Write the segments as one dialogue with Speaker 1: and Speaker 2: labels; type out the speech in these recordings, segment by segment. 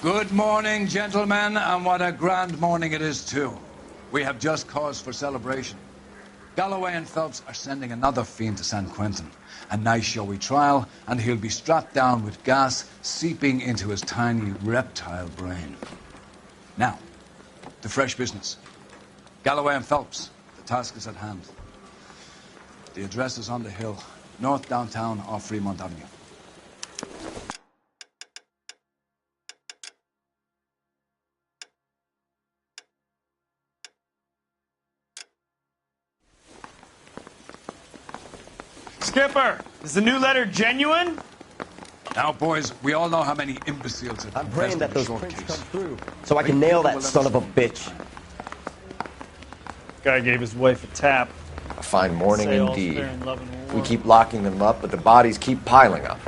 Speaker 1: Good morning, gentlemen, and what a grand morning it is, too. We have just cause for celebration. Galloway and Phelps are sending another fiend to San Quentin. A nice showy trial, and he'll be strapped down with gas seeping into his tiny reptile brain. Now, to fresh business. Galloway and Phelps, the task is at hand. The address is on the hill, north downtown off Fremont Avenue.
Speaker 2: Skipper, is the new letter genuine?
Speaker 1: Now, boys, we all know how many imbeciles have
Speaker 3: I'm praying that those prints
Speaker 1: case.
Speaker 3: come through, so I can nail that son of a bitch.
Speaker 2: Guy gave his wife a tap.
Speaker 4: A fine morning
Speaker 2: Say all's
Speaker 4: indeed.
Speaker 2: fair in love and war.
Speaker 4: We keep locking them up, but the bodies keep piling up.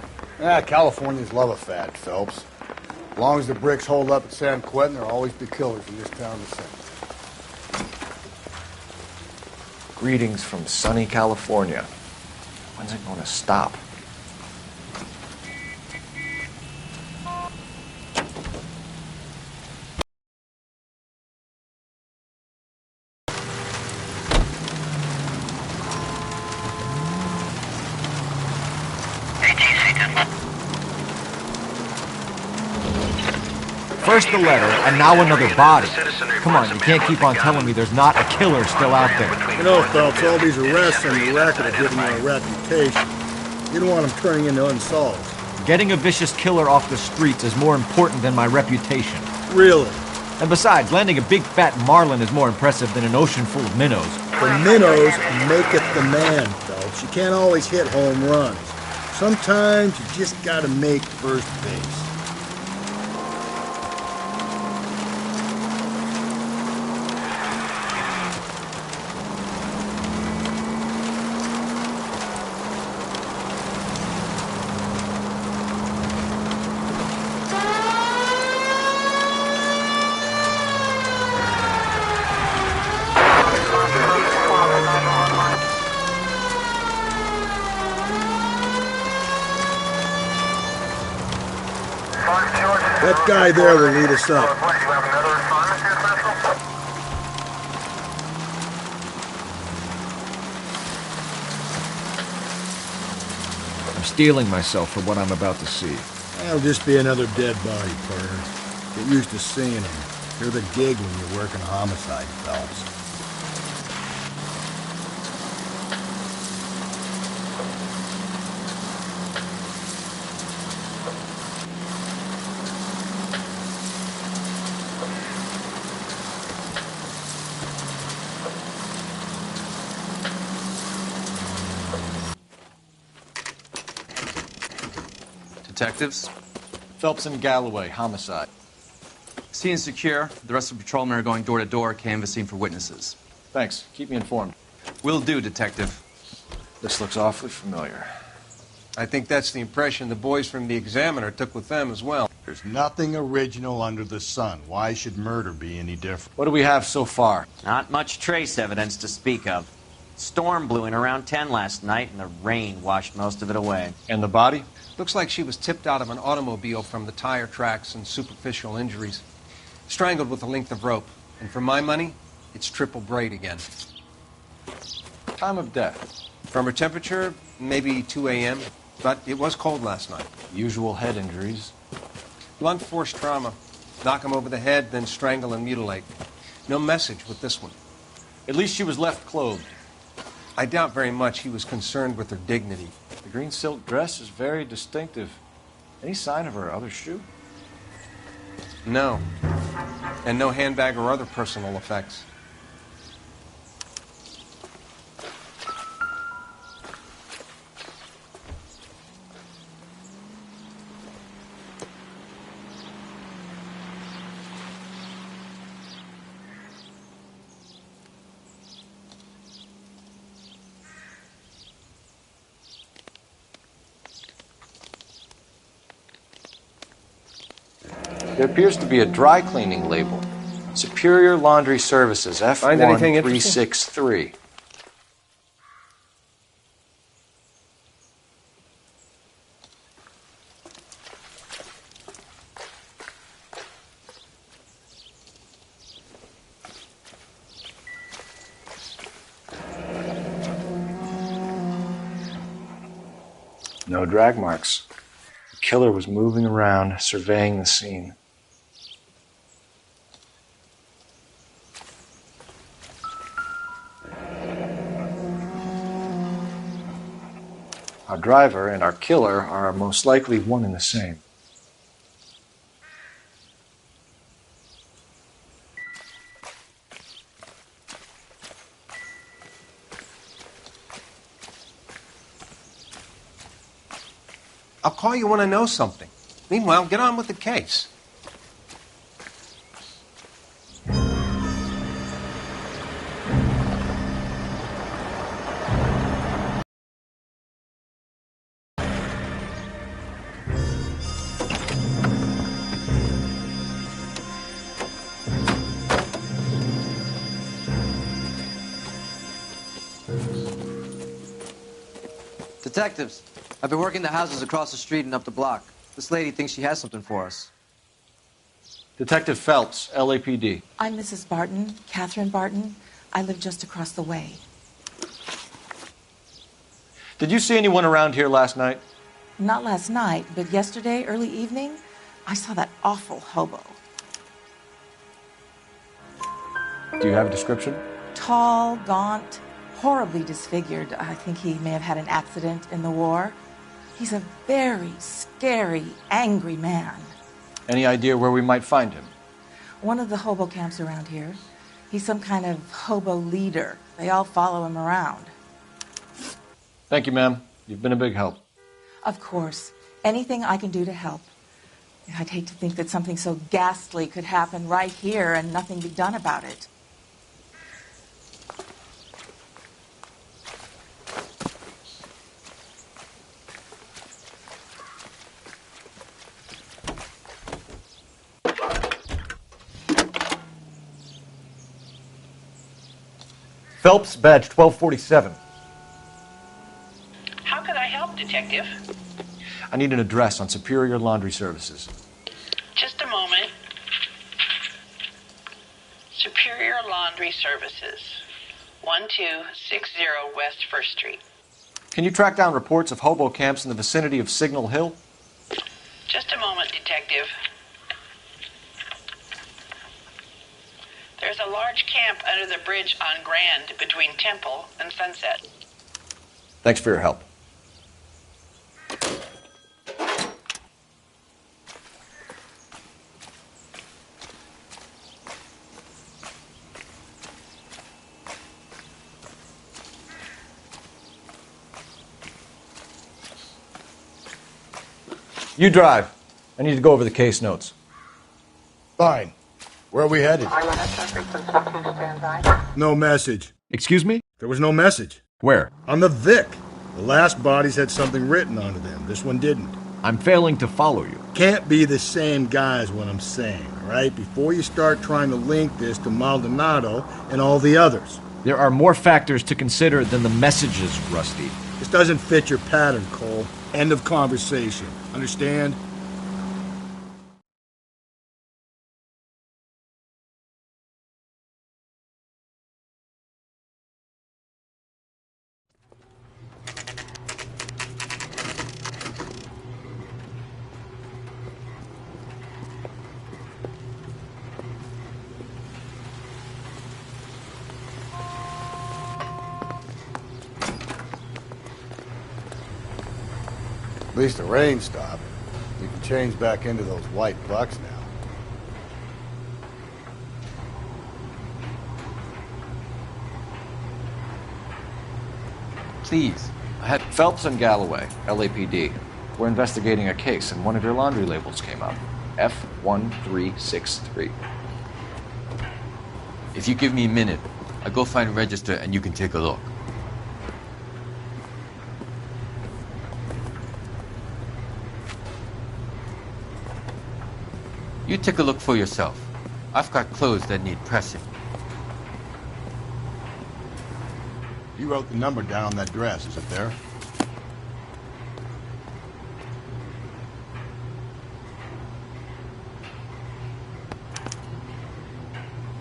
Speaker 5: Californians love a fad, Phelps. As long as the bricks hold up at San Quentin, there'll always be killers in this town to sing.
Speaker 4: Greetings from sunny California. When's it going to stop? First the letter, and now another body. Come on, you can't keep on telling me there's not a killer still out there.
Speaker 5: You know, Phelps, all these arrests and the record have given you a reputation. You don't want them turning into unsolved.
Speaker 4: Getting a vicious killer off the streets is more important than my reputation.
Speaker 5: Really?
Speaker 4: And besides, landing a big fat marlin is more impressive than an ocean full of minnows.
Speaker 5: The minnows make it the man, Phelps. You can't always hit home runs. Sometimes you just gotta make first base. That guy there will lead us up.
Speaker 4: I'm steeling myself for what I'm about to see.
Speaker 5: That'll just be another dead body, partner. Get used to seeing them. You're the gig when you're working a homicide, Phelps.
Speaker 6: Detectives?
Speaker 4: Phelps and Galloway, homicide.
Speaker 6: Scene is secure. The rest of the patrolmen are going door to door, canvassing for witnesses.
Speaker 4: Thanks. Keep me informed.
Speaker 6: Will do, Detective.
Speaker 4: This looks awfully familiar.
Speaker 7: I think that's the impression the boys from the Examiner took with them as well.
Speaker 5: There's nothing original under the sun. Why should murder be any different?
Speaker 4: What do we have so far?
Speaker 8: Not much trace evidence to speak of. Storm blew in around 10 last night, and the rain washed most of it away.
Speaker 4: And the body?
Speaker 7: Looks like she was tipped out of an automobile from the tire tracks and superficial injuries. Strangled with a length of rope. And for my money, it's triple braid again.
Speaker 4: Time of death?
Speaker 7: From her temperature, maybe 2 a.m., but it was cold last night.
Speaker 4: Usual head injuries.
Speaker 7: Blunt force trauma. Knock him over the head, then strangle and mutilate. No message with this one.
Speaker 4: At least she was left clothed.
Speaker 7: I doubt very much he was concerned with her dignity.
Speaker 4: The green silk dress is very distinctive. Any sign of her other shoe?
Speaker 7: No. And no handbag or other personal effects.
Speaker 4: There appears to be a dry cleaning label. Superior Laundry Services,
Speaker 7: Find anything
Speaker 4: F1363.
Speaker 9: No drag marks. The killer was moving around, surveying the scene. Our driver and our killer are most likely one and the same.
Speaker 7: I'll call you when I know something. Meanwhile, get on with the case.
Speaker 10: Detectives, I've been working the houses across the street and up the block. This lady thinks she has something for us.
Speaker 9: Detective Phelps, LAPD.
Speaker 11: I'm Mrs. Barton, Catherine Barton. I live just across the way.
Speaker 9: Did you see anyone around here last night?
Speaker 11: Not last night, but yesterday, early evening, I saw that awful hobo.
Speaker 9: Do you have a description?
Speaker 11: Tall, gaunt, horribly disfigured. I think he may have had an accident in the war. He's a very scary, angry man.
Speaker 9: Any idea where we might find him?
Speaker 11: One of the hobo camps around here. He's some kind of hobo leader. They all follow him around.
Speaker 9: Thank you, ma'am. You've been a big help.
Speaker 11: Of course. Anything I can do to help. I'd hate to think that something so ghastly could happen right here and nothing be done about it.
Speaker 4: Phelps, badge 1247.
Speaker 12: How can I help, Detective?
Speaker 9: I need an address on Superior Laundry Services.
Speaker 12: Just a moment. Superior Laundry Services, 1260 West 1st Street.
Speaker 9: Can you track down reports of hobo camps in the vicinity of Signal Hill?
Speaker 12: Just a moment, Detective. There's a large camp under the bridge on Grand between Temple and Sunset.
Speaker 9: Thanks for your help. You drive. I need to go over the case notes.
Speaker 5: Fine. Where are we headed? No message.
Speaker 4: Excuse me?
Speaker 5: There was no message.
Speaker 4: Where?
Speaker 5: On the Vic. The last bodies had something written onto them. This one didn't.
Speaker 4: I'm failing to follow you.
Speaker 5: Can't be the same guy is what I'm saying, all right? Before you start trying to link this to Maldonado and all the others.
Speaker 4: There are more factors to consider than the messages, Rusty.
Speaker 5: This doesn't fit your pattern, Cole. End of conversation. Understand?
Speaker 13: At least the rain stopped. You can change back into those white bucks now.
Speaker 9: Please. I had Phelps and Galloway, LAPD. We're investigating a case, and one of your laundry labels came up. F1363.
Speaker 14: If you give me a minute, I'll go find a register and you can take a look. You take a look for yourself. I've got clothes that need pressing.
Speaker 13: You wrote the number down on that dress, is it there?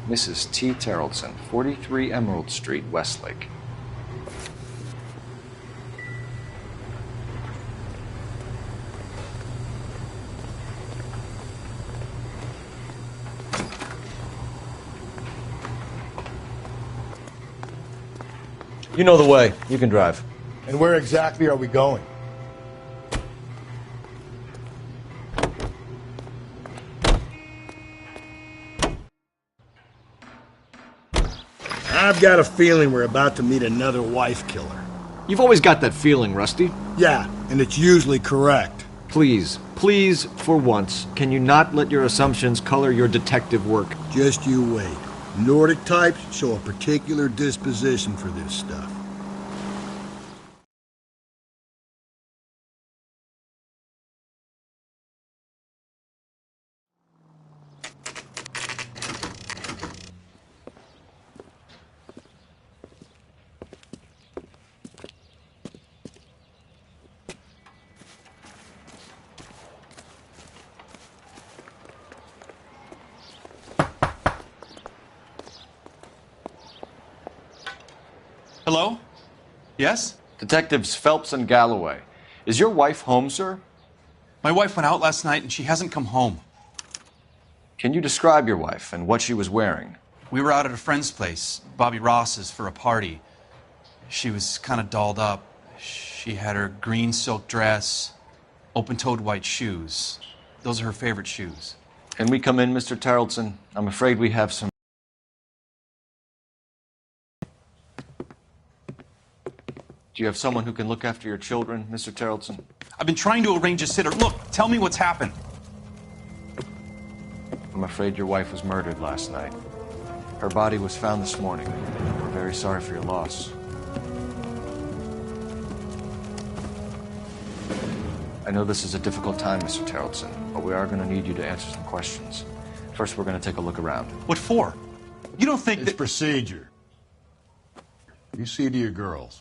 Speaker 9: Mrs. T. Terrellson, 43 Emerald Street, Westlake. You know the way. You can drive.
Speaker 13: And where exactly are we going?
Speaker 5: I've got a feeling we're about to meet another wife killer.
Speaker 4: You've always got that feeling, Rusty.
Speaker 5: Yeah, and it's usually correct.
Speaker 4: Please, please, for once, can you not let your assumptions color your detective work?
Speaker 5: Just you wait. Nordic types show a particular disposition for this stuff.
Speaker 6: Hello? Yes?
Speaker 9: Detectives Phelps and Galloway. Is your wife home, sir?
Speaker 6: My wife went out last night and she hasn't come home.
Speaker 9: Can you describe your wife and what she was wearing?
Speaker 6: We were out at a friend's place, Bobby Ross's, for a party. She was kind of dolled up. She had her green silk dress, open-toed white shoes. Those are her favorite shoes.
Speaker 9: Can we come in, Mr. Tarleton? I'm afraid we have some... Do you have someone who can look after your children, Mr. Tarleton?
Speaker 6: I've been trying to arrange a sitter. Look, tell me what's happened.
Speaker 9: I'm afraid your wife was murdered last night. Her body was found this morning. We're very sorry for your loss. I know this is a difficult time, Mr. Tarleton, but we are going to need you to answer some questions. First, we're going to take a look around.
Speaker 6: What for? You don't think
Speaker 13: It's procedure. You see to your girls.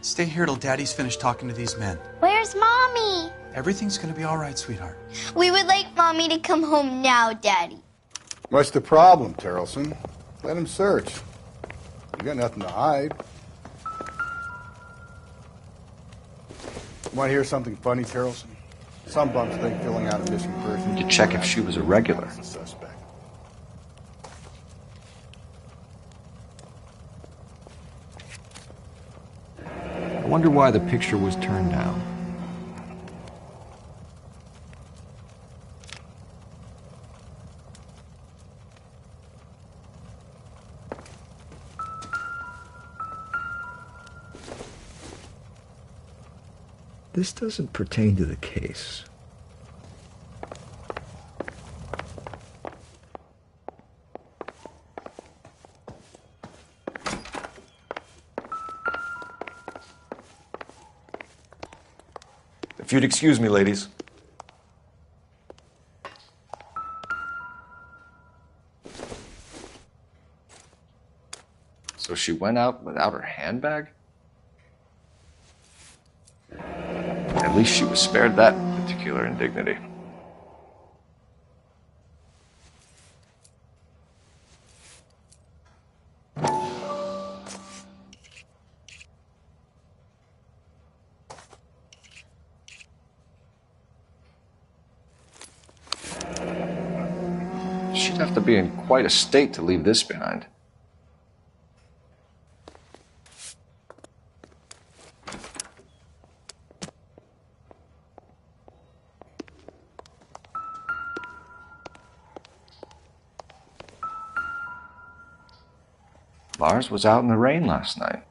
Speaker 6: Stay here till Daddy's finished talking to these men.
Speaker 15: Where's Mommy?
Speaker 6: Everything's gonna be all right, sweetheart.
Speaker 15: We would like Mommy to come home now, Daddy.
Speaker 13: What's the problem, Tarleton? Let him search. You got nothing to hide. Want to hear something funny, Tarleton? Some bums think filling out a missing person...
Speaker 9: To check if she was a regular.
Speaker 13: Suspect.
Speaker 4: I wonder why the picture was turned down. This doesn't pertain to the case.
Speaker 9: If you'd excuse me, ladies. So she went out without her handbag? At least she was spared that particular indignity. She'd have to be in quite a state to leave this behind. Lars was out in the rain last night.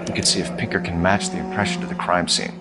Speaker 9: You can see if Pinker can match the impression to the crime scene.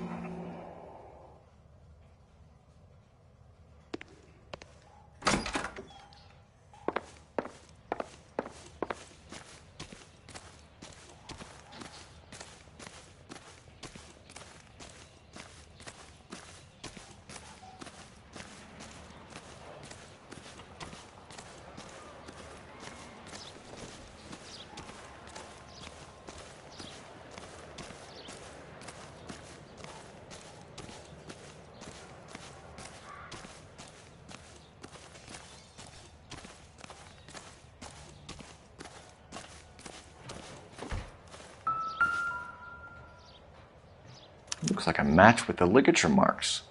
Speaker 9: Looks like a match with the ligature marks.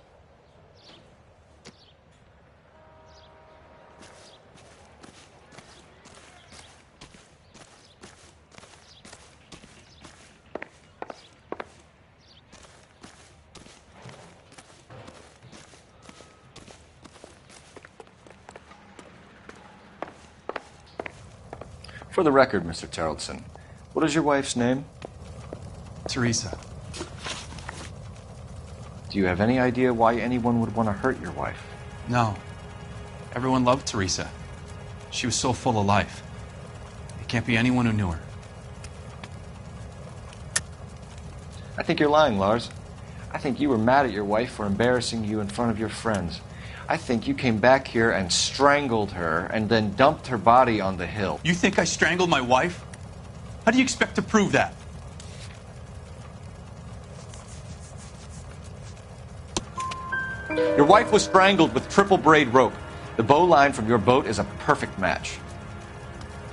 Speaker 9: For the record, Mr. Terrelson, what is your wife's name?
Speaker 6: Teresa.
Speaker 9: Do you have any idea why anyone would want to hurt your wife?
Speaker 6: No. Everyone loved Teresa. She was so full of life. It can't be anyone who knew her.
Speaker 9: I think you're lying, Lars. I think you were mad at your wife for embarrassing you in front of your friends. I think you came back here and strangled her and then dumped her body on the hill.
Speaker 6: You think I strangled my wife? How do you expect to prove that?
Speaker 9: Your wife was strangled with triple braid rope. The bow line from your boat is a perfect match.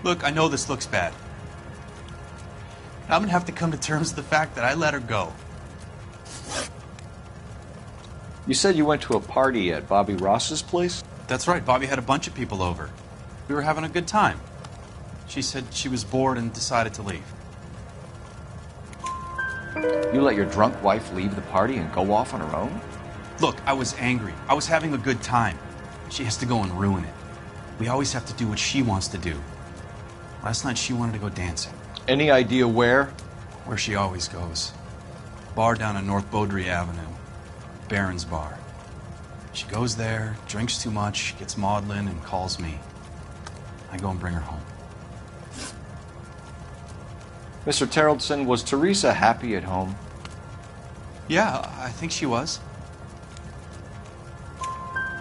Speaker 6: Look, I know this looks bad. I'm gonna have to come to terms with the fact that I let her go.
Speaker 9: You said you went to a party at Bobby Ross's place?
Speaker 6: That's right, Bobby had a bunch of people over. We were having a good time. She said she was bored and decided to leave.
Speaker 9: You let your drunk wife leave the party and go off on her own?
Speaker 6: Look, I was angry. I was having a good time. She has to go and ruin it. We always have to do what she wants to do. Last night she wanted to go dancing.
Speaker 9: Any idea where?
Speaker 6: Where she always goes. Bar down on North Beaudry Avenue. Baron's Bar. She goes there, drinks too much, gets maudlin, and calls me. I go and bring her home.
Speaker 9: Mr. Terrelson, was Teresa happy at home?
Speaker 6: Yeah, I think she was.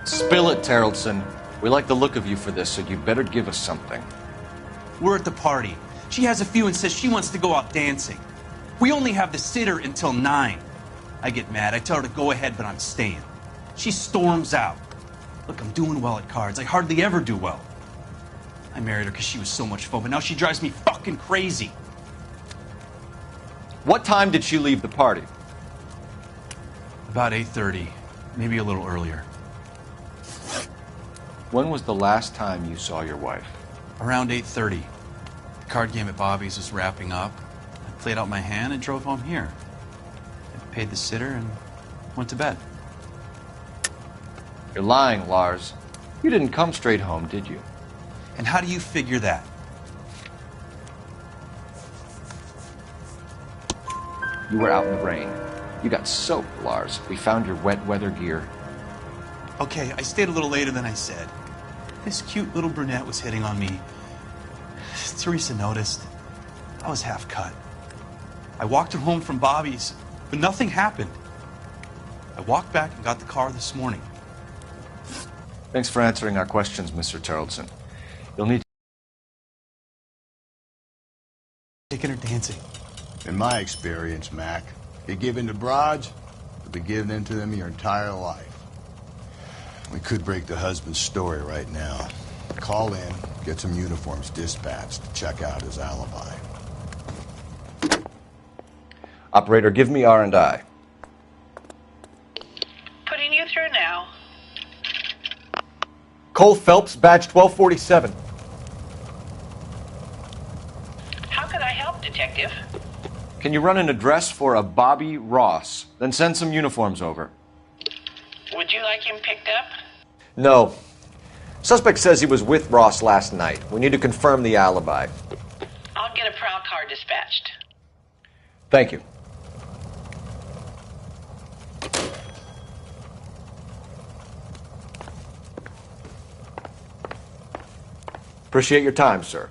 Speaker 9: Spill it, Terrelson. We like the look of you for this, so you'd better give us something.
Speaker 6: We're at the party. She has a few and says she wants to go out dancing. We only have the sitter until 9. I get mad. I tell her to go ahead, but I'm staying. She storms out. Look, I'm doing well at cards. I hardly ever do well. I married her because she was so much fun, but now she drives me fucking crazy.
Speaker 9: What time did she leave the party?
Speaker 6: About 8:30, maybe a little earlier.
Speaker 9: When was the last time you saw your wife?
Speaker 6: Around 8:30. The card game at Bobby's was wrapping up. I played out my hand and drove home here. I paid the sitter and went to bed.
Speaker 9: You're lying, Lars. You didn't come straight home, did you?
Speaker 6: And how do you figure that?
Speaker 9: You were out in the rain. You got soaked, Lars. We found your wet weather gear.
Speaker 6: Okay, I stayed a little later than I said. This cute little brunette was hitting on me. Teresa noticed. I was half cut. I walked her home from Bobby's, but nothing happened. I walked back and got the car this morning.
Speaker 9: Thanks for answering our questions, Mr. Terrelson. You'll need to...
Speaker 6: Taking her dancing.
Speaker 13: In my experience, Mac, you give in to broads, you'll be giving in to them your entire life. We could break the husband's story right now. Call in, get some uniforms dispatched to check out his alibi.
Speaker 9: Operator, give me R&I.
Speaker 12: Putting you through now.
Speaker 4: Cole Phelps, badge 1247.
Speaker 12: How can I help, Detective?
Speaker 9: Can you run an address for a Bobby Ross? Then send some uniforms over.
Speaker 12: Would you like him picked up?
Speaker 4: No. Suspect says he was with Ross last night. We need to confirm the alibi.
Speaker 12: I'll get a prowl car dispatched.
Speaker 4: Thank you. Appreciate your time, sir.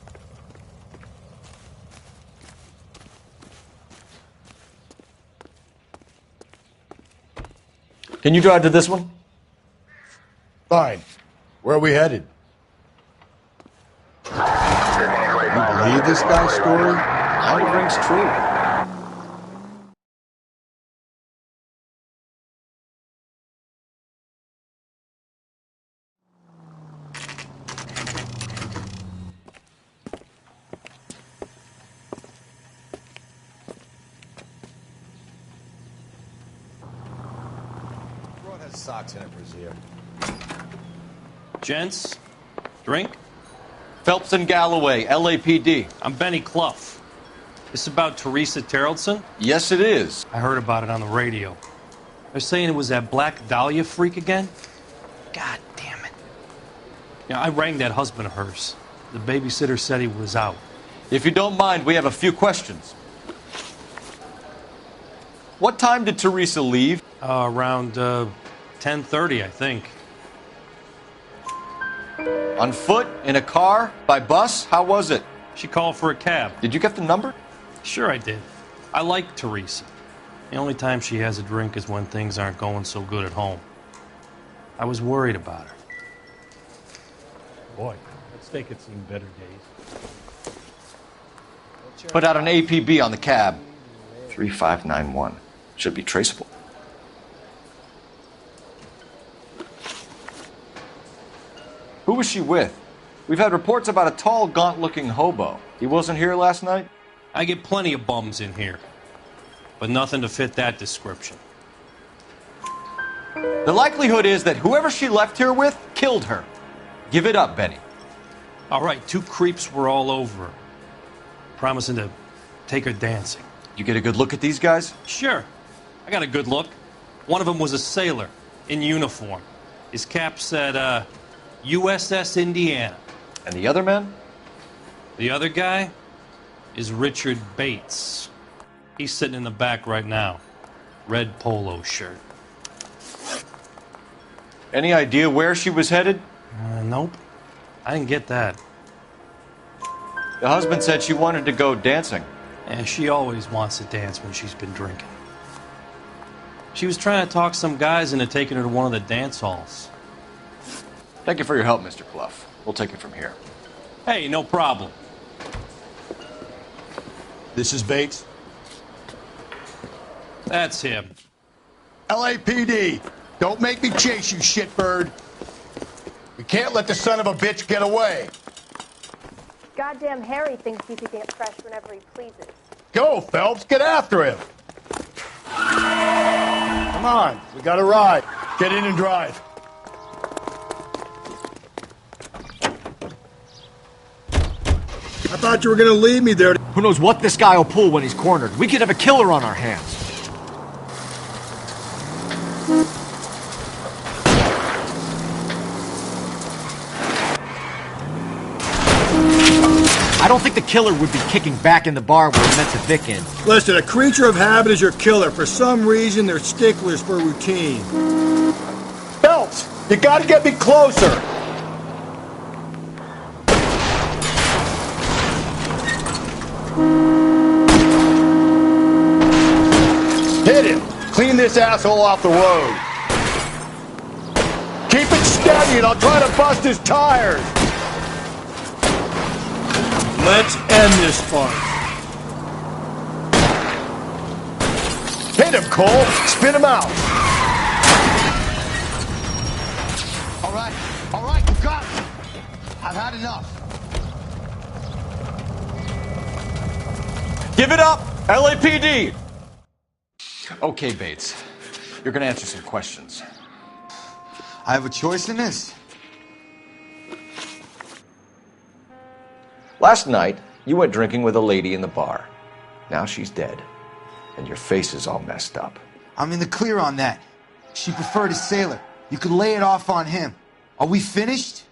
Speaker 4: Can you drive to this one?
Speaker 13: Fine. Where are we headed? You believe this guy's story?
Speaker 9: Now it rings true.
Speaker 13: socks in it, Brazier.
Speaker 2: Gents, drink?
Speaker 9: Phelps and Galloway, LAPD.
Speaker 2: I'm Benny Clough. This about Teresa Terrellson?
Speaker 9: Yes, it is.
Speaker 2: I heard about it on the radio. They're saying it was that Black Dahlia freak again? God damn it. Yeah, I rang that husband of hers. The babysitter said he was out.
Speaker 9: If you don't mind, we have a few questions. What time did Teresa leave?
Speaker 2: Around 10:30, I think.
Speaker 9: On foot? In a car? By bus? How was it?
Speaker 2: She called for a cab.
Speaker 9: Did you get the number?
Speaker 2: Sure I did. I like Teresa. The only time she has a drink is when things aren't going so good at home. I was worried about her.
Speaker 16: Boy, let's make it seem better days.
Speaker 9: Put out an APB on the cab. 3591. Should be traceable. Who was she with? We've had reports about a tall, gaunt-looking hobo. He wasn't here last night?
Speaker 2: I get plenty of bums in here, but nothing to fit that description.
Speaker 9: The likelihood is that whoever she left here with killed her. Give it up, Benny.
Speaker 2: All right, 2 creeps were all over her, promising to take her dancing.
Speaker 9: You get a good look at these guys?
Speaker 2: Sure. I got a good look. One of them was a sailor in uniform. His cap said, USS Indiana.
Speaker 9: And the other man?
Speaker 2: The other guy is Richard Bates. He's sitting in the back right now. Red polo shirt.
Speaker 9: Any idea where she was headed?
Speaker 2: Nope. I didn't get that.
Speaker 9: The husband said she wanted to go dancing.
Speaker 2: And she always wants to dance when she's been drinking. She was trying to talk some guys into taking her to one of the dance halls.
Speaker 9: Thank you for your help, Mr. Clough. We'll take it from here.
Speaker 2: Hey, no problem.
Speaker 13: This is Bates.
Speaker 2: That's him.
Speaker 13: LAPD, don't make me chase you, shitbird. We can't let the son of a bitch get away.
Speaker 17: Goddamn Harry thinks he can get fresh whenever he pleases.
Speaker 13: Go, Phelps, get after him. Come on, we got a ride. Get in and drive.
Speaker 5: I thought you were gonna leave me there.
Speaker 4: Who knows what this guy will pull when he's cornered? We could have a killer on our hands. I don't think the killer would be kicking back in the bar where he meant to Vic in.
Speaker 5: Listen, a creature of habit is your killer. For some reason, they're sticklers for routine.
Speaker 13: Phelps, you gotta get me closer. Hit him. Clean this asshole off the road. Keep it steady and I'll try to bust his tires.
Speaker 5: Let's end this farce.
Speaker 13: Hit him, Cole. Spin him out. All right, you got me. I've had enough.
Speaker 9: Give it up, LAPD! Okay, Bates. You're gonna answer some questions.
Speaker 18: I have a choice in this.
Speaker 9: Last night, you went drinking with a lady in the bar. Now she's dead. And your face is all messed up.
Speaker 18: I'm in the clear on that. She preferred a sailor. You could lay it off on him. Are we finished?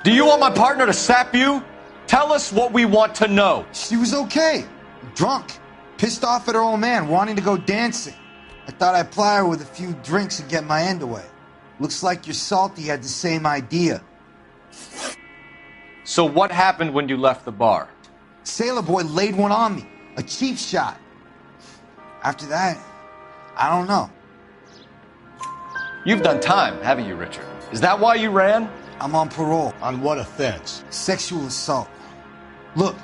Speaker 9: Do you want my partner to sap you? Tell us what we want to know.
Speaker 18: She was okay. Drunk. Pissed off at her old man, wanting to go dancing. I thought I'd ply her with a few drinks and get my end away. Looks like your salty had the same idea.
Speaker 9: So what happened when you left the bar?
Speaker 18: Sailor boy laid one on me. A cheap shot. After that, I don't know.
Speaker 9: You've done time, haven't you, Richard? Is that why you ran?
Speaker 18: I'm on parole.
Speaker 13: On what offense?
Speaker 18: Sexual assault. Look,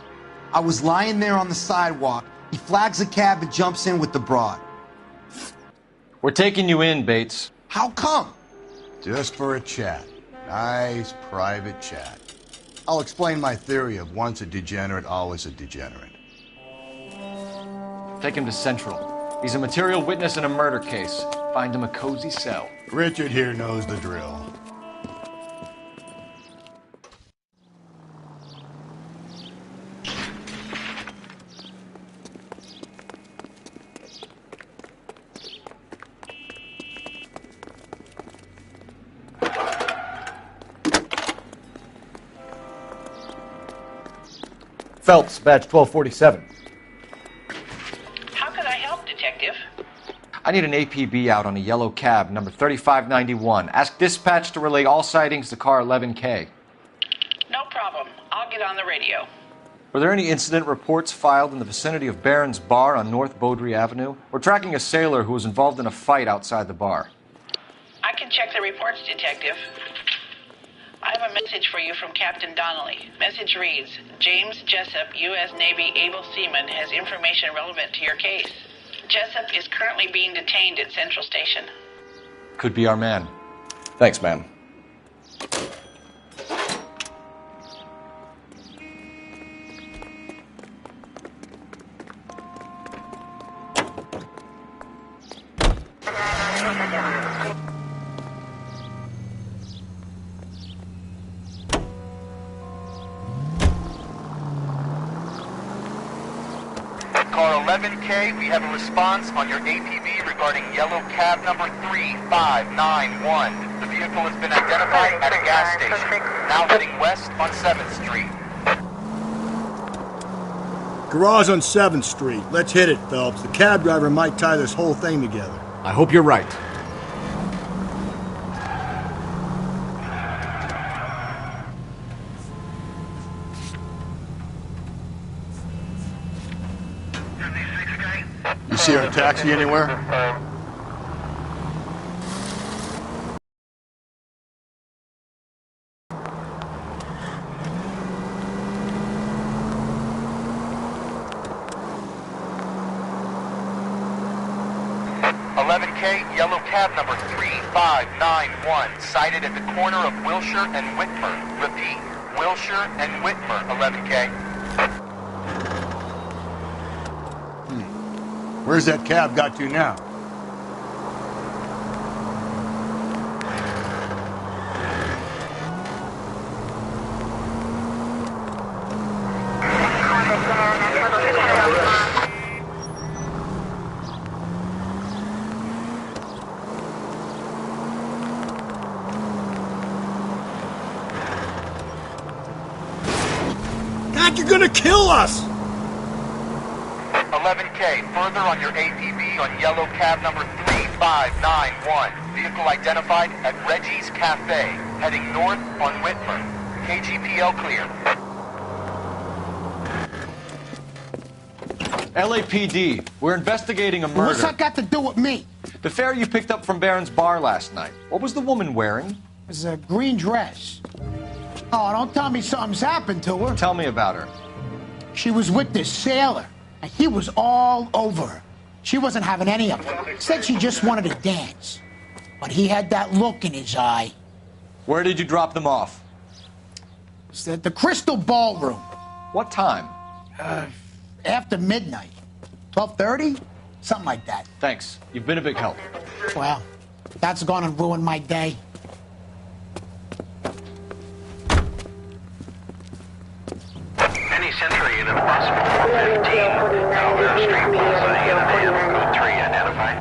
Speaker 18: I was lying there on the sidewalk. He flags a cab and jumps in with the broad.
Speaker 9: We're taking you in, Bates.
Speaker 18: How come?
Speaker 13: Just for a chat. Nice private chat. I'll explain my theory of once a degenerate, always a degenerate.
Speaker 9: Take him to Central. He's a material witness in a murder case. Find him a cozy cell.
Speaker 13: Richard here knows the drill.
Speaker 9: Phelps, badge 1247.
Speaker 12: How could I help, Detective?
Speaker 9: I need an APB out on a yellow cab, number 3591. Ask dispatch to relay all sightings to car 11K.
Speaker 12: No problem. I'll get on the radio.
Speaker 9: Were there any incident reports filed in the vicinity of Barron's Bar on North Beaudry Avenue? We're tracking a sailor who was involved in a fight outside the bar.
Speaker 12: I can check the reports, Detective. I have a message for you from Captain Donnelly. Message reads, James Jessup, U.S. Navy able seaman, has information relevant to your case. Jessup is currently being detained at Central Station.
Speaker 9: Could be our man.
Speaker 19: Thanks, man.
Speaker 20: Car 11K, we have a response on your APB regarding yellow cab number 3591. The vehicle has been identified at a gas station, now heading west on 7th Street.
Speaker 5: Garage on 7th Street. Let's hit it, Phelps. The cab driver might tie this whole thing together.
Speaker 4: I hope you're right.
Speaker 13: You see our taxi anywhere?
Speaker 20: Yellow cab number 3591, sighted at the corner of Wilshire and Whitmer. Repeat, Wilshire and Whitmer, 11K.
Speaker 13: Where's that cab got to now?
Speaker 5: You're gonna kill us!
Speaker 20: 11K, further on your APB on yellow cab number 3591. Vehicle identified at Reggie's Cafe, heading north on Whitmer. KGPL clear.
Speaker 9: LAPD, we're investigating a murder.
Speaker 21: What's that got to do with me?
Speaker 9: The fare you picked up from Barron's Bar last night. What was the woman wearing?
Speaker 21: It was a green dress. Oh, don't tell me something's happened to her.
Speaker 9: Tell me about her.
Speaker 21: She was with this sailor, and he was all over her. She wasn't having any of it. Said she just wanted to dance. But he had that look in his eye.
Speaker 9: Where did you drop them off?
Speaker 21: It's at the Crystal Ballroom.
Speaker 9: What time?
Speaker 21: After midnight. 12:30? Something like that.
Speaker 9: Thanks. You've been a big help.
Speaker 21: Well, that's gone and ruined my day.
Speaker 20: Any Century unit possible 415. Calvert Street Plaza, unit AM, code 3 identified.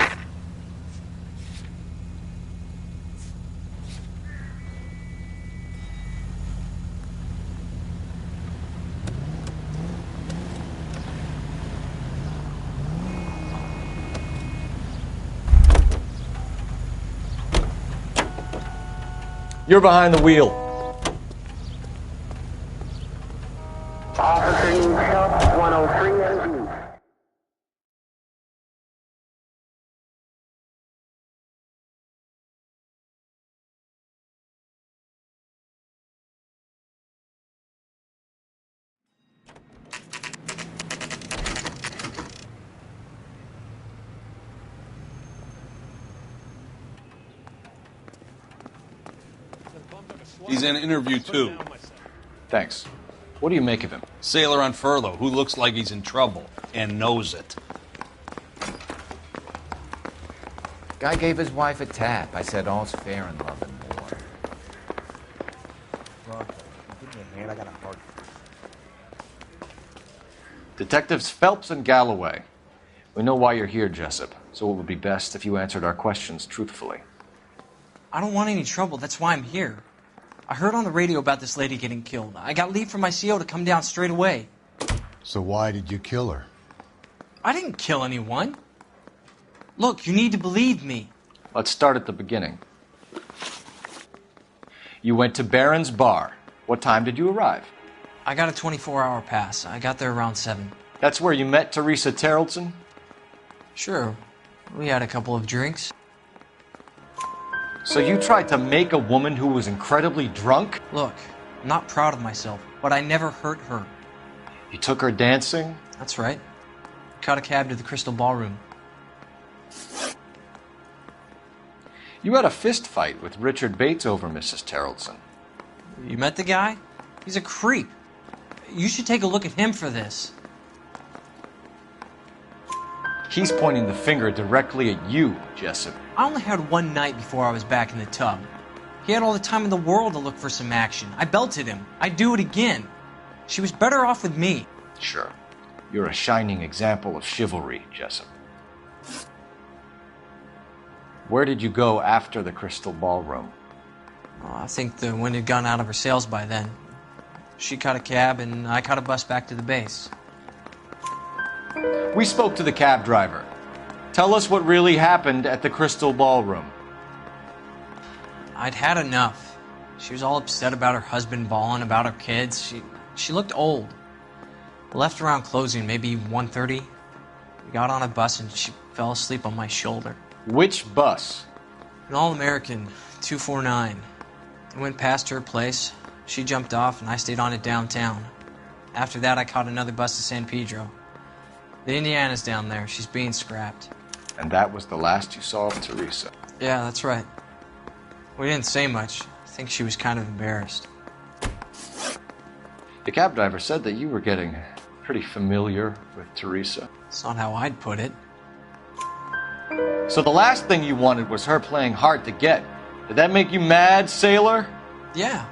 Speaker 9: You're behind the wheel.
Speaker 20: Officer needs help, 103 NG.
Speaker 22: He's in interview 2.
Speaker 9: Thanks. What do you make of him?
Speaker 22: Sailor on furlough who looks like he's in trouble and knows it.
Speaker 9: Guy gave his wife a tap. I said all's fair in love and war.
Speaker 3: Give me a hand, I got a heart.
Speaker 9: Detectives Phelps and Galloway. We know why you're here, Jessup, so it would be best if you answered our questions truthfully.
Speaker 1: I don't want any trouble. That's why I'm here. I heard on the radio about this lady getting killed. I got leave from my CO to come down straight away.
Speaker 13: So why did you kill her?
Speaker 1: I didn't kill anyone. Look, you need to believe me.
Speaker 9: Let's start at the beginning. You went to Barron's Bar. What time did you arrive?
Speaker 1: I got a 24-hour pass. I got there around 7.
Speaker 9: That's where you met Teresa Terrelson?
Speaker 1: Sure. We had a couple of drinks.
Speaker 9: So you tried to make a woman who was incredibly drunk?
Speaker 1: Look, I'm not proud of myself, but I never hurt her.
Speaker 9: You took her dancing?
Speaker 1: That's right. Caught a cab to the Crystal Ballroom.
Speaker 9: You had a fist fight with Richard Bates over Mrs. Terrelson.
Speaker 1: You met the guy? He's a creep. You should take a look at him for this.
Speaker 9: He's pointing the finger directly at you, Jessup.
Speaker 1: I only had one night before I was back in the tub. He had all the time in the world to look for some action. I belted him. I'd do it again. She was better off with me.
Speaker 9: Sure. You're a shining example of chivalry, Jessup. Where did you go after the Crystal Ballroom?
Speaker 1: Well, I think the wind had gone out of her sails by then. She caught a cab, and I caught a bus back to the base.
Speaker 9: We spoke to the cab driver. Tell us what really happened at the Crystal Ballroom.
Speaker 1: I'd had enough. She was all upset about her husband bawling about her kids. She looked old. Left around closing, maybe 1:30. We got on a bus and she fell asleep on my shoulder.
Speaker 9: Which bus?
Speaker 1: An All-American, 249. I went past her place. She jumped off and I stayed on it downtown. After that, I caught another bus to San Pedro. The Indiana's down there. She's being scrapped.
Speaker 9: And that was the last you saw of Teresa?
Speaker 1: Yeah, that's right. We didn't say much. I think she was kind of embarrassed.
Speaker 9: The cab driver said that you were getting pretty familiar with Teresa.
Speaker 1: That's not how I'd put it.
Speaker 9: So the last thing you wanted was her playing hard to get. Did that make you mad, sailor?
Speaker 1: Yeah,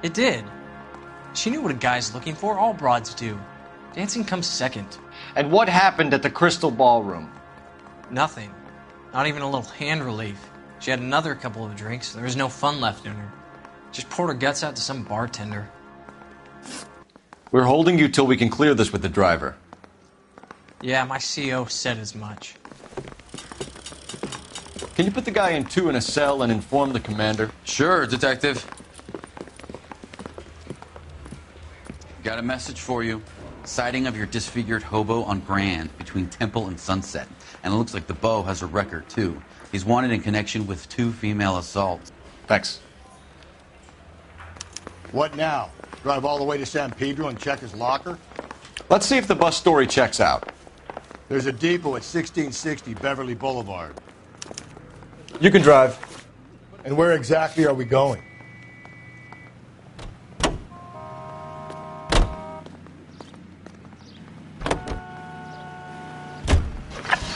Speaker 1: it did. She knew what a guy's looking for. All broads do. Dancing comes second.
Speaker 9: And what happened at the Crystal Ballroom?
Speaker 1: Nothing. Not even a little hand relief. She had another couple of drinks. There was no fun left in her. Just poured her guts out to some bartender.
Speaker 9: We're holding you till we can clear this with the driver.
Speaker 1: Yeah, my CO said as much.
Speaker 9: Can you put the guy in 2 in a cell and inform the commander?
Speaker 14: Sure, Detective. Got a message for you. Sighting of your disfigured hobo on Grand between Temple and Sunset. And it looks like the Beau has a record, too. He's wanted in connection with 2 female assaults.
Speaker 9: Thanks.
Speaker 13: What now? Drive all the way to San Pedro and check his locker?
Speaker 9: Let's see if the bus story checks out.
Speaker 13: There's a depot at 1660 Beverly Boulevard.
Speaker 9: You can drive.
Speaker 13: And where exactly are we going?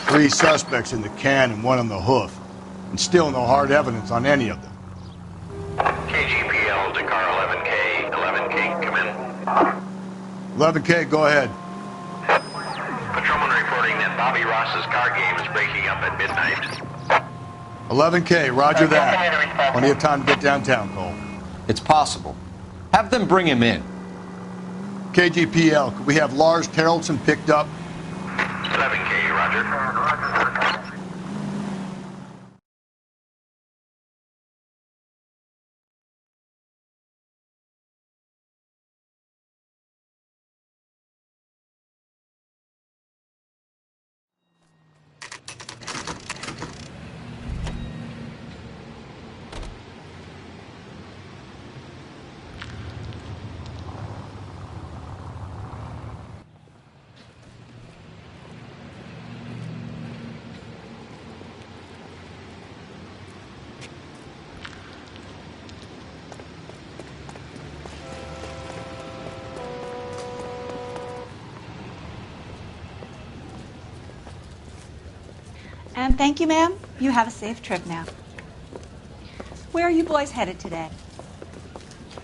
Speaker 13: Three suspects in the can and 1 on the hoof. And still no hard evidence on any of them.
Speaker 20: KGPL to car 11K. 11K, come in.
Speaker 13: 11K, go ahead.
Speaker 20: Patrolman reporting that Bobby Ross's car game is breaking up at midnight.
Speaker 13: 11K, roger that. Plenty of time to get downtown, Cole.
Speaker 9: It's possible. Have them bring him in.
Speaker 13: KGPL, could we have Lars Terrelson picked up?
Speaker 20: 11K, roger.
Speaker 11: And thank you, ma'am.
Speaker 8: You have a safe trip now. Where are you boys headed today?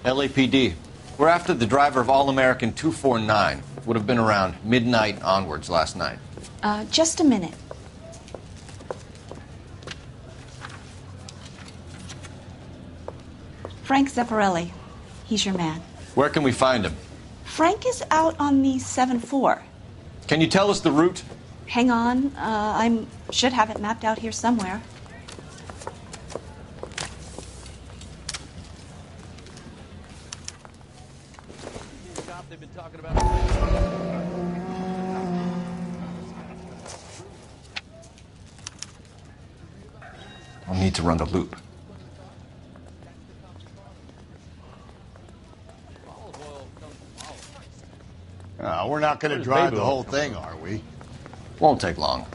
Speaker 9: LAPD. We're after the driver of All-American 249. Would have been around midnight onwards last night.
Speaker 8: Just a minute. Frank Zeffirelli. He's your man.
Speaker 9: Where can we find him?
Speaker 8: Frank is out on the 7-4.
Speaker 9: Can you tell us the route?
Speaker 8: Hang on. I should have it mapped out here somewhere.
Speaker 9: I'll need to run the loop.
Speaker 13: We're not going to drive the whole thing, are we?
Speaker 9: Won't take long.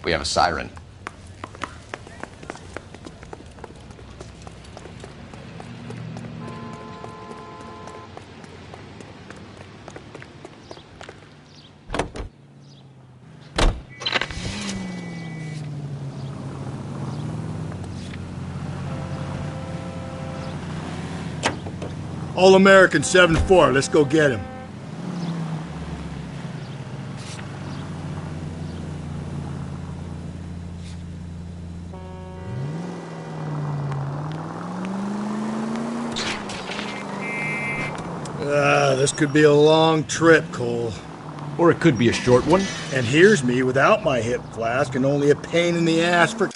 Speaker 9: We have a siren.
Speaker 5: All-American 7-4. Let's go get him. This could be a long trip, Cole.
Speaker 4: Or it could be a short one.
Speaker 5: And here's me without my hip flask and only a pain in the ass for...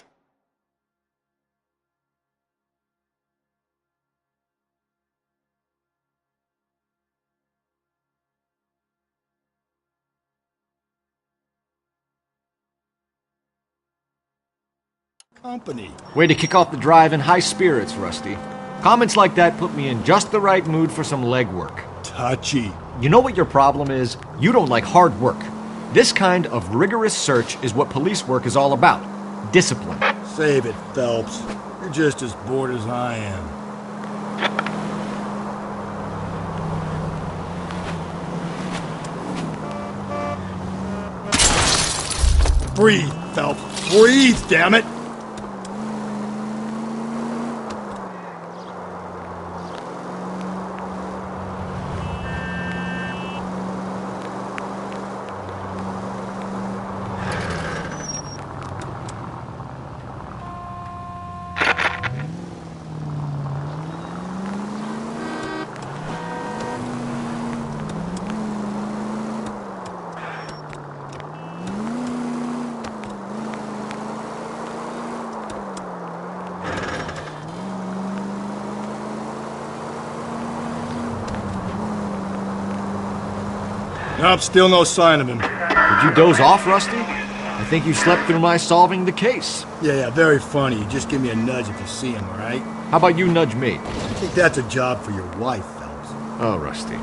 Speaker 5: company.
Speaker 4: Way to kick off the drive in high spirits, Rusty. Comments like that put me in just the right mood for some legwork.
Speaker 5: Touchy.
Speaker 4: You know what your problem is? You don't like hard work. This kind of rigorous search is what police work is all about. Discipline.
Speaker 5: Save it, Phelps. You're just as bored as I am. Breathe, Phelps. Breathe, damn it! Nope, still no sign of him.
Speaker 4: Did you doze off, Rusty? I think you slept through my solving the case.
Speaker 5: Yeah, very funny. Just give me a nudge if you see him, all right?
Speaker 4: How about you nudge me?
Speaker 5: I think that's a job for your wife, Phelps.
Speaker 4: Oh, Rusty.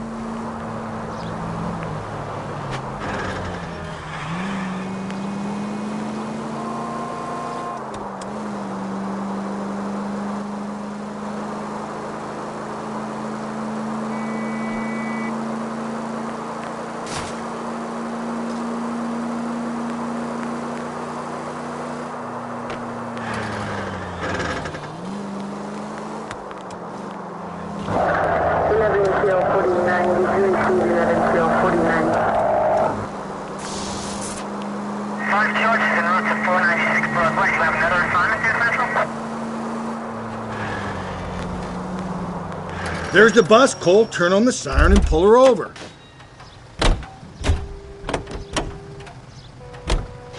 Speaker 5: There's the bus, Cole. Turn on the siren and pull her over.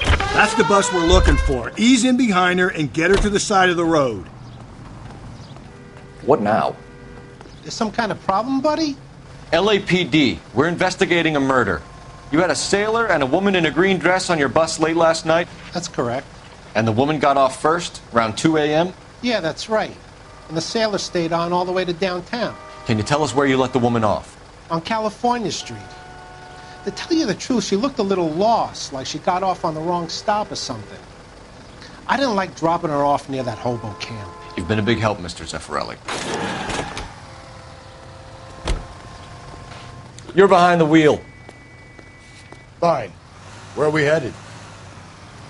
Speaker 5: That's the bus we're looking for. Ease in behind her and get her to the side of the road.
Speaker 9: What now?
Speaker 21: There's some kind of problem, buddy?
Speaker 9: LAPD. We're investigating a murder. You had a sailor and a woman in a green dress on your bus late last night?
Speaker 21: That's correct.
Speaker 9: And the woman got off first, around 2 a.m.?
Speaker 21: Yeah, that's right. And the sailor stayed on all the way to downtown.
Speaker 9: Can you tell us where you let the woman off?
Speaker 21: On California Street. To tell you the truth, she looked a little lost, like she got off on the wrong stop or something. I didn't like dropping her off near that hobo camp.
Speaker 9: You've been a big help, Mr. Zeffirelli. You're behind the wheel.
Speaker 13: Fine. Where are we headed?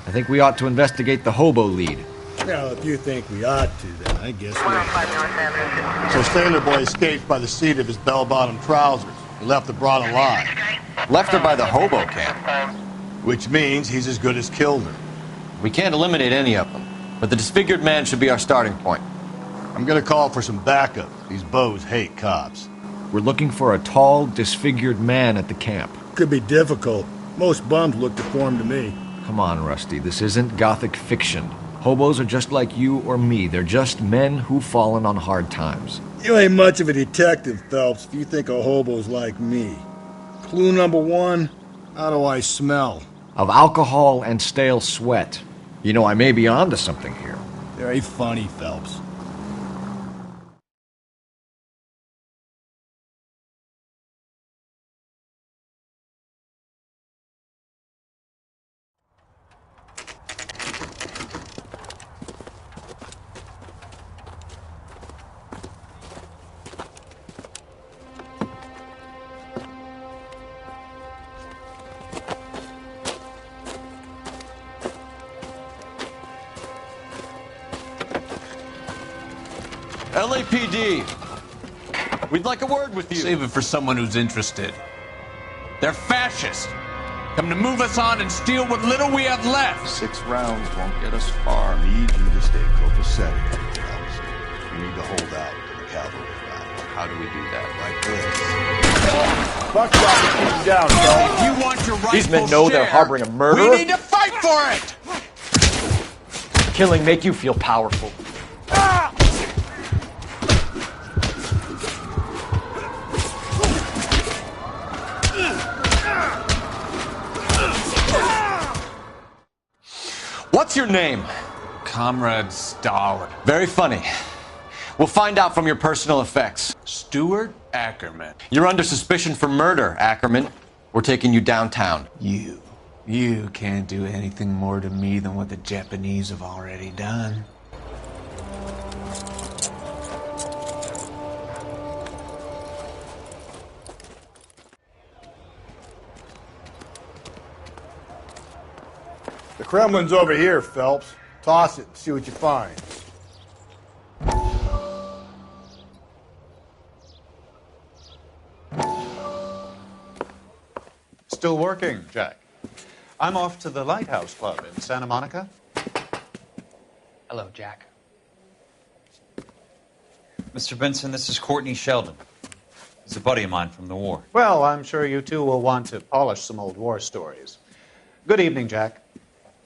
Speaker 4: I think we ought to investigate the hobo lead.
Speaker 5: Well, if you think we ought to, then I guess we... So Sailor Boy escaped by the seat of his bell-bottom trousers. He left the broad alive.
Speaker 9: Left her by the hobo camp.
Speaker 5: Which means he's as good as killed her.
Speaker 9: We can't eliminate any of them, but the disfigured man should be our starting point.
Speaker 5: I'm gonna call for some backup. These bows hate cops.
Speaker 4: We're looking for a tall, disfigured man at the camp.
Speaker 5: Could be difficult. Most bums look deformed to me.
Speaker 4: Come on, Rusty, this isn't gothic fiction. Hobos are just like you or me. They're just men who've fallen on hard times.
Speaker 5: You ain't much of a detective, Phelps, if you think a hobo's like me. Clue number one, how do I smell?
Speaker 4: Of alcohol and stale sweat. You know, I may be onto something here.
Speaker 5: Very funny, Phelps.
Speaker 9: LAPD, we'd like a word with you.
Speaker 22: Save it for someone who's interested. They're fascists. Come to move us on and steal what little we have left.
Speaker 9: 6 rounds won't get us far.
Speaker 5: I need you to stay copacetic, Phelps. You need to hold out until the cavalry arrive.
Speaker 9: How do we do that?
Speaker 5: Like this. Fuck that, keep him down, Phelps.
Speaker 22: If you want your rightful
Speaker 4: These men know they're harboring a murderer.
Speaker 22: We need to fight for it!
Speaker 4: Killing make you feel powerful.
Speaker 9: What's your name?
Speaker 22: Comrade Stalin.
Speaker 9: Very funny. We'll find out from your personal effects.
Speaker 22: Stuart Ackerman.
Speaker 9: You're under suspicion for murder, Ackerman. We're taking you downtown.
Speaker 22: You can't do anything more to me than what the Japanese have already done.
Speaker 5: The Kremlin's over here, Phelps. Toss it and see what you find.
Speaker 7: Still working, Jack. I'm off to the Lighthouse Club in Santa Monica.
Speaker 19: Hello, Jack.
Speaker 14: Mr. Benson, this is Courtney Sheldon. He's a buddy of mine from the war.
Speaker 7: Well, I'm sure you two will want to polish some old war stories. Good evening, Jack.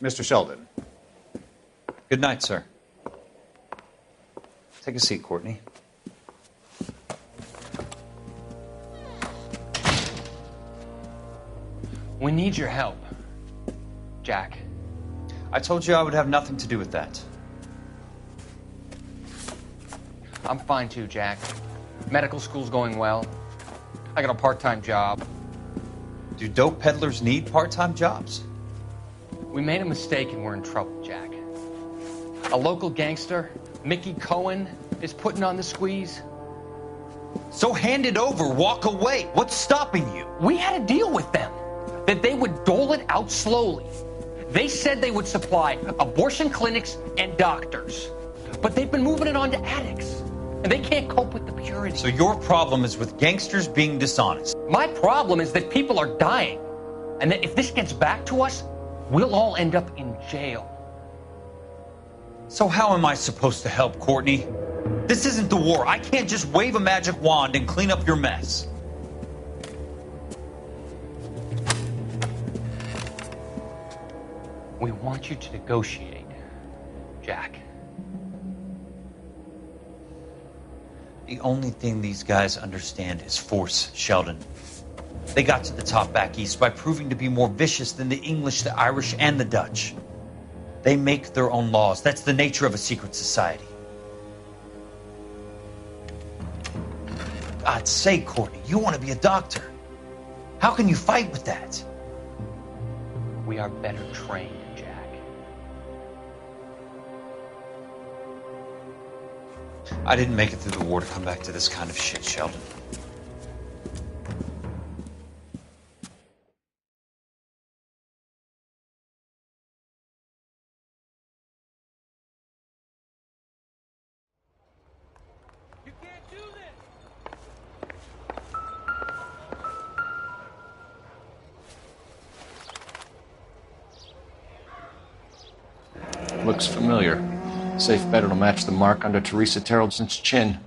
Speaker 7: Mr. Sheldon.
Speaker 14: Good night, sir. Take a seat, Courtney.
Speaker 19: We need your help, Jack.
Speaker 14: I told you I would have nothing to do with that.
Speaker 19: I'm fine too, Jack. Medical school's going well. I got a part-time job.
Speaker 14: Do dope peddlers need part-time jobs?
Speaker 19: We made a mistake and we're in trouble, Jack. A local gangster, Mickey Cohen, is putting on the squeeze.
Speaker 14: So hand it over, walk away. What's stopping you?
Speaker 19: We had a deal with them that they would dole it out slowly. They said they would supply abortion clinics and doctors, but they've been moving it on to addicts, and they can't cope with the purity.
Speaker 14: So your problem is with gangsters being dishonest.
Speaker 19: My problem is that people are dying, and that if this gets back to us, we'll all end up in jail.
Speaker 14: So how am I supposed to help, Courtney? This isn't the war. I can't just wave a magic wand and clean up your mess.
Speaker 19: We want you to negotiate, Jack.
Speaker 14: The only thing these guys understand is force, Sheldon. They got to the top back east by proving to be more vicious than the English, the Irish, and the Dutch. They make their own laws. That's the nature of a secret society. God's sake, Courtney, you want to be a doctor. How can you fight with that?
Speaker 19: We are better trained, Jack.
Speaker 14: I didn't make it through the war to come back to this kind of shit, Sheldon.
Speaker 9: looks familiar. Safe bet it'll match the mark under Teresa Terrelson's chin.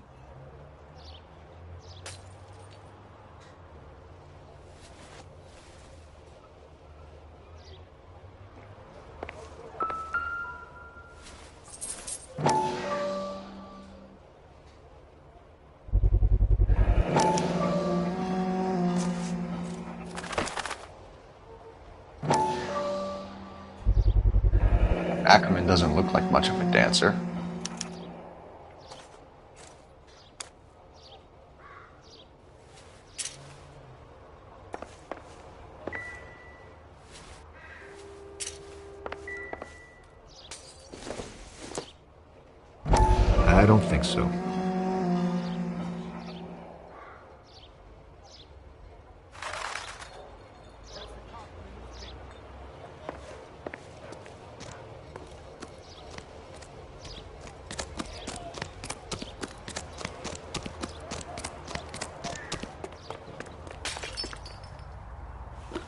Speaker 9: Ackerman doesn't look like much of a dancer.
Speaker 4: I don't think so.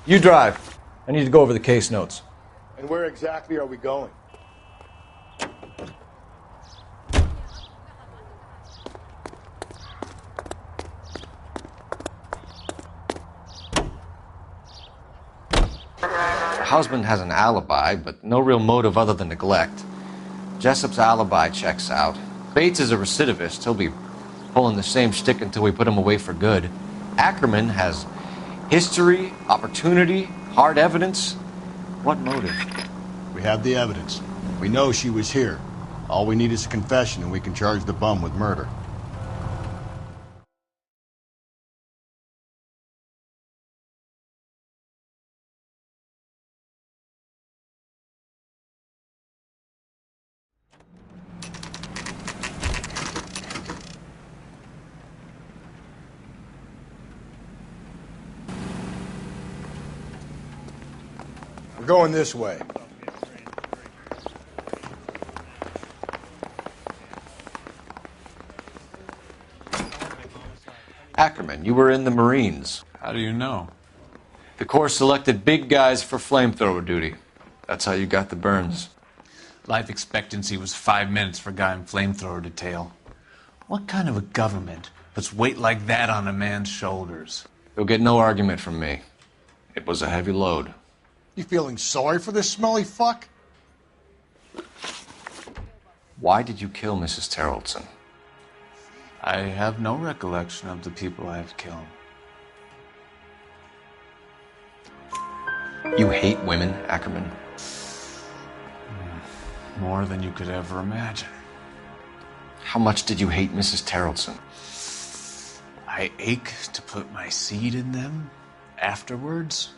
Speaker 4: You drive. I need to go over the case notes.
Speaker 5: And where exactly are we going?
Speaker 9: Her husband has an alibi, but no real motive other than neglect. Jessup's alibi checks out. Bates is a recidivist. He'll be pulling the same shtick until we put him away for good. Ackerman has history, opportunity, hard evidence. What motive?
Speaker 5: We have the evidence. We know she was here. All we need is a confession, and we can charge the bum with murder. We're going this way.
Speaker 9: Ackerman, you were in the Marines.
Speaker 22: How do you know?
Speaker 9: The Corps selected big guys for flamethrower duty. That's how you got the burns.
Speaker 22: Life expectancy was 5 minutes for a guy in flamethrower detail. What kind of a government puts weight like that on a man's shoulders?
Speaker 9: You'll get no argument from me. It was a heavy load.
Speaker 5: You feeling sorry for this smelly fuck?
Speaker 9: Why did you kill Mrs. Terrelson?
Speaker 22: I have no recollection of the people I have killed.
Speaker 9: You hate women, Ackerman?
Speaker 22: More than you could ever imagine.
Speaker 9: How much did you hate Mrs. Terrelson?
Speaker 22: I ache to put my seed in them. Afterwards,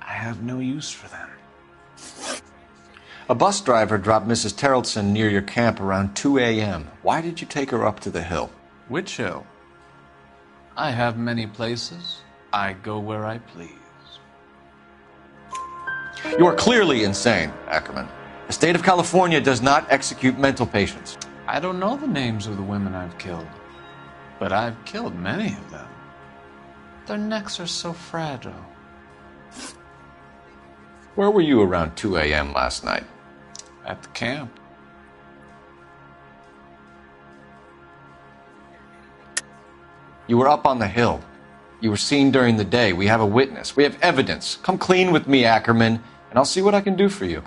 Speaker 22: I have no use for them.
Speaker 9: A bus driver dropped Mrs. Terrelson near your camp around 2 a.m. Why did you take her up to the hill?
Speaker 22: Which hill? I have many places. I go where I please.
Speaker 9: You are clearly insane, Ackerman. The state of California does not execute mental patients.
Speaker 22: I don't know the names of the women I've killed, but I've killed many of them. Their necks are so fragile.
Speaker 9: Where were you around 2 a.m. last night?
Speaker 22: At the camp.
Speaker 9: You were up on the hill. You were seen during the day. We have a witness. We have evidence. Come clean with me, Ackerman, and I'll see what I can do for you.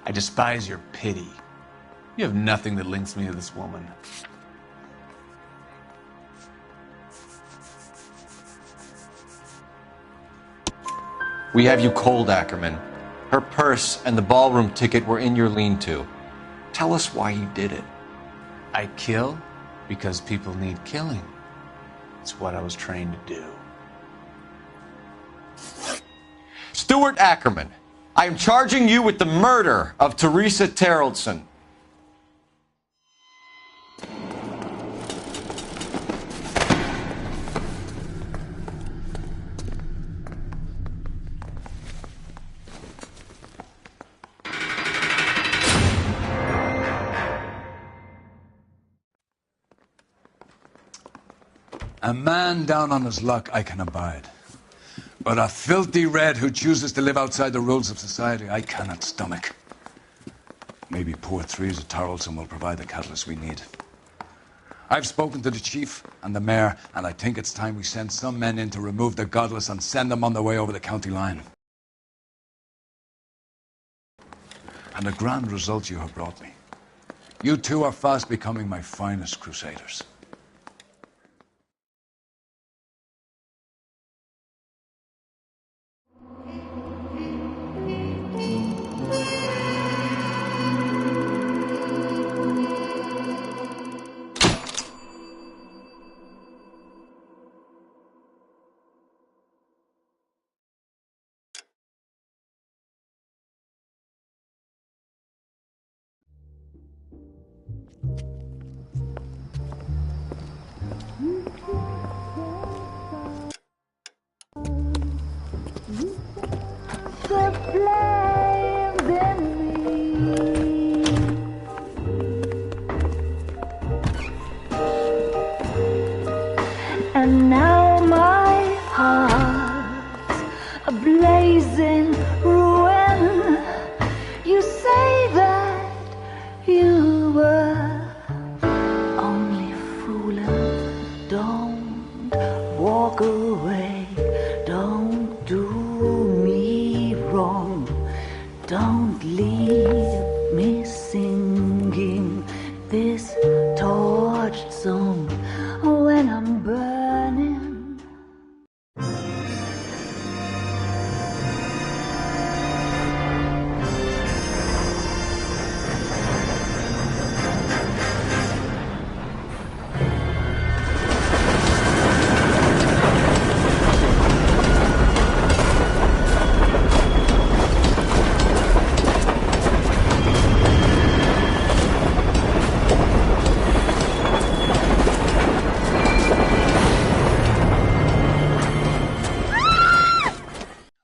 Speaker 22: I despise your pity. You have nothing that links me to this woman.
Speaker 9: We have you cold, Ackerman. Her purse and the ballroom ticket were in your lean-to. Tell us why you did it.
Speaker 22: I kill because people need killing. It's what I was trained to do.
Speaker 9: Stuart Ackerman, I am charging you with the murder of Teresa Terrelson.
Speaker 10: A man down on his luck I can abide. But a filthy red who chooses to live outside the rules of society I cannot stomach. Maybe Port 3's at Tarleton will provide the catalyst we need. I've spoken to the chief and the mayor, and I think it's time we send some men in to remove the godless and send them on their way over the county line. And a grand result you have brought me. You two are fast becoming my finest crusaders.
Speaker 6: And now my heart's a blazing ruin. You say that you were only fooling. Don't walk away. Don't do me wrong. Don't leave me singing this torched song when I'm burning.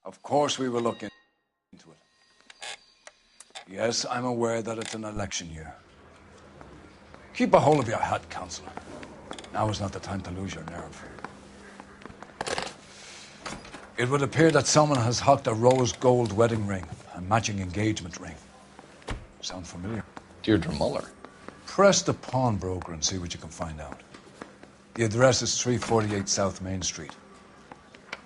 Speaker 10: Of course we will look into it. Yes, I'm aware that it's an election year. Keep a hold of your hat, Councillor. Now is not the time to lose your nerve. It would appear that someone has hocked a rose gold wedding ring, a matching engagement ring. Sound familiar?
Speaker 9: Deirdre Muller.
Speaker 10: Press the pawnbroker and see what you can find out. The address is 348 South Main Street.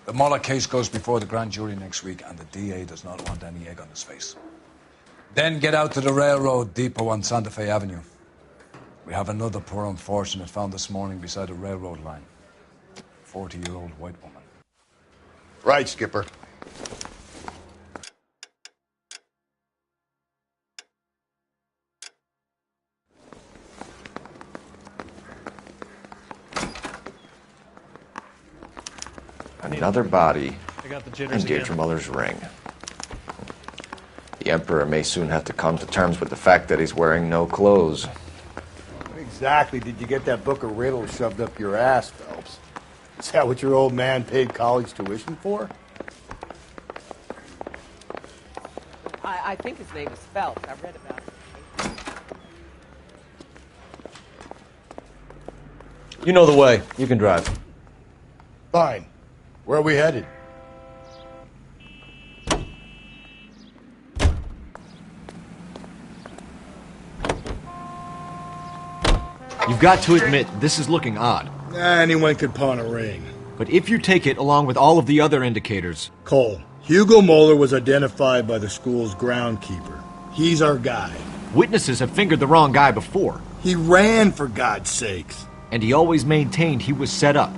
Speaker 10: The Muller case goes before the grand jury next week, and the DA does not want any egg on his face. Then get out to the railroad depot on Santa Fe Avenue. We have another poor unfortunate found this morning beside a railroad line. 40-year-old white woman.
Speaker 5: Right, Skipper.
Speaker 9: Another body
Speaker 2: I got the jitters
Speaker 9: and Deirdre
Speaker 2: again.
Speaker 9: Muller's ring. The Emperor may soon have to come to terms with the fact that he's wearing no clothes.
Speaker 5: What exactly did you get that book of riddles shoved up your ass, Phelps? Is that what your old man paid college tuition for?
Speaker 15: I think his name is Phelps. I've read about it.
Speaker 4: You know the way. You can drive.
Speaker 5: Fine. Where are we headed?
Speaker 4: You've got to admit, this is looking odd.
Speaker 5: Anyone could pawn a ring.
Speaker 4: But if you take it along with all of the other indicators...
Speaker 5: Cole, Hugo Moeller was identified by the school's groundkeeper. He's our guy.
Speaker 4: Witnesses have fingered the wrong guy before.
Speaker 5: He ran, for God's sakes.
Speaker 4: And he always maintained he was set up.